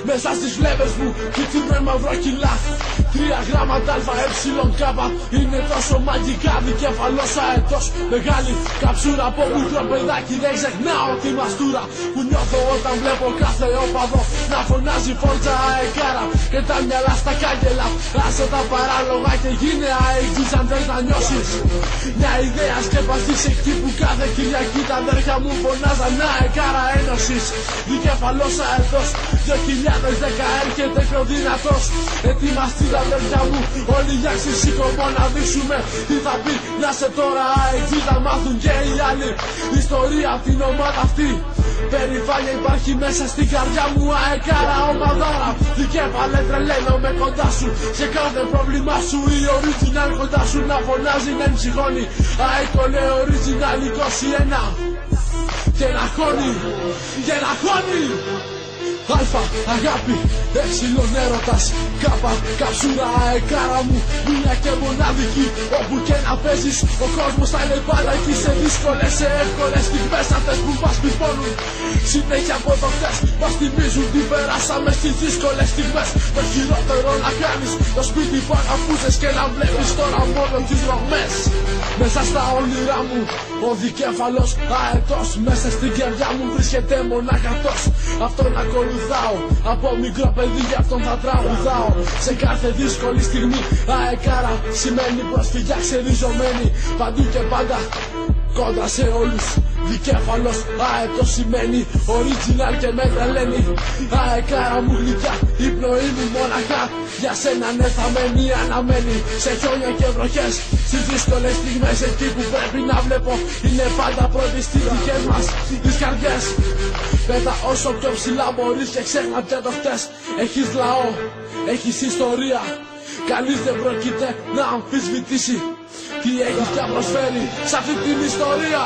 Μέσα στις φλέβες μου κοιτούνε μαυρό κιλά. 3 γράμματα ΑΕΚ είναι τόσο μαγικά. Δικέφαλος αετός, μεγάλη καψούρα. Από μικρό παιδάκι δεν ξεχνάω τη μαστούρα που νιώθω όταν βλέπω κάθε όπαδο να φωνάζει φόρτσα αεκάρα και τα μυαλά στα κάγκελα. Άσε τα παράλογα και γίνε αεξής αν θες να νιώσεις μια ιδέα σκέπασης εκεί που κάθε Κυριακή τα αδέρφια μου φωνάζαν αεκάρα ένωσης. Δικέφαλος αετός 2010 έρχεται πιο δυνατός. Ετοιμαστείτε αδέρφια μου όλοι για ξεσήκωμο να δείξουμε τι θα πει να σε τώρα αεξής, να μάθουν και οι άλλοι ιστορία από την ομάδα αυτή. Περηφάνεια υπάρχει μέσα στην καρδιά μου, αεκάρα ομαδάρα. Δικέφαλε τρελαίνομαι κοντά σου, σε κάθε πρόβλημά σου η original κοντά σου να φωνάζει να εμψυχώνει. Αεκολέ original 21 και να χώνει, και να χώνει. Αλφα, αγάπη, έψιλον έρωτας, κάπα, καψούρα, αεκάρα μου, μία και μοναδική. Όπου και να παίζεις, ο κόσμος θα είναι πάντα εκεί. Σε δύσκολες, σε εύκολες στιγμές, αυτές που μας πεισμώνουν συνέχεια από το χτες, μας θυμίζουν τι περάσαμε στις δύσκολες στιγμές. Το χειρότερο να κάνεις το σπίτι που αγαπούσες και να βλέπεις τώρα μόνο τις ρογμές. Μέσα στα όνειρά μου, ο δικέφαλος αετός, μέσα στην καρδιά μου βρίσκεται μοναχατός. Αυτόν ακολουθάω, από μικρό παιδί γι' αυτόν θα τραγουδάω. Σε κάθε δύσκολη στιγμή αεκάρα σημαίνει προσφυγιά ξεριζωμένη. Παντού και πάντα κόντρα σε όλους. Δικέφαλος αετός σημαίνει original και με τρελαίνει. Αεκάρα μου γλυκιά, η πνοή μου μοναχά για σένα ναι θα μένει αναμένη. Σε χιόνια και βροχές, στις δύσκολες στιγμές εκεί που πρέπει να βλέπω είναι πάντα πρώτοι στις δικές μας τις καρδιές. Πέτα όσο πιο ψηλά μπορείς και ξέχνατε το χτες. Έχεις λαό, έχεις ιστορία, κανείς δεν πρόκειται να αμφισβητήσει τι έχεις πια προσφέρει σ' αυτή την ιστορία.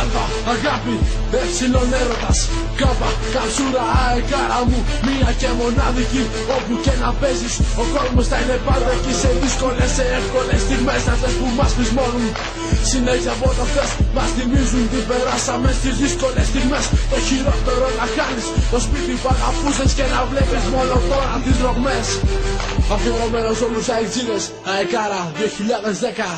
Αλφα, αγάπη, έψιλον έρωτας, κάπα, καψούρα, αεκάρα μου, μία και μοναδική. Όπου και να παίζεις, ο κόσμος θα είναι πάντα εκεί. Σε δύσκολες, σε εύκολες στιγμές, αυτές που μας πεισμώνουν συνέχεια από το χθες, μας θυμίζουν τι περάσαμε στις δύσκολες στιγμές. Το χειρότερο να χάνεις το σπίτι που αγαπούσες και να βλέπεις μόνο τώρα τις ρογμές. Αφιερωμένος όλους αεξίδες, αεκάρα 2010.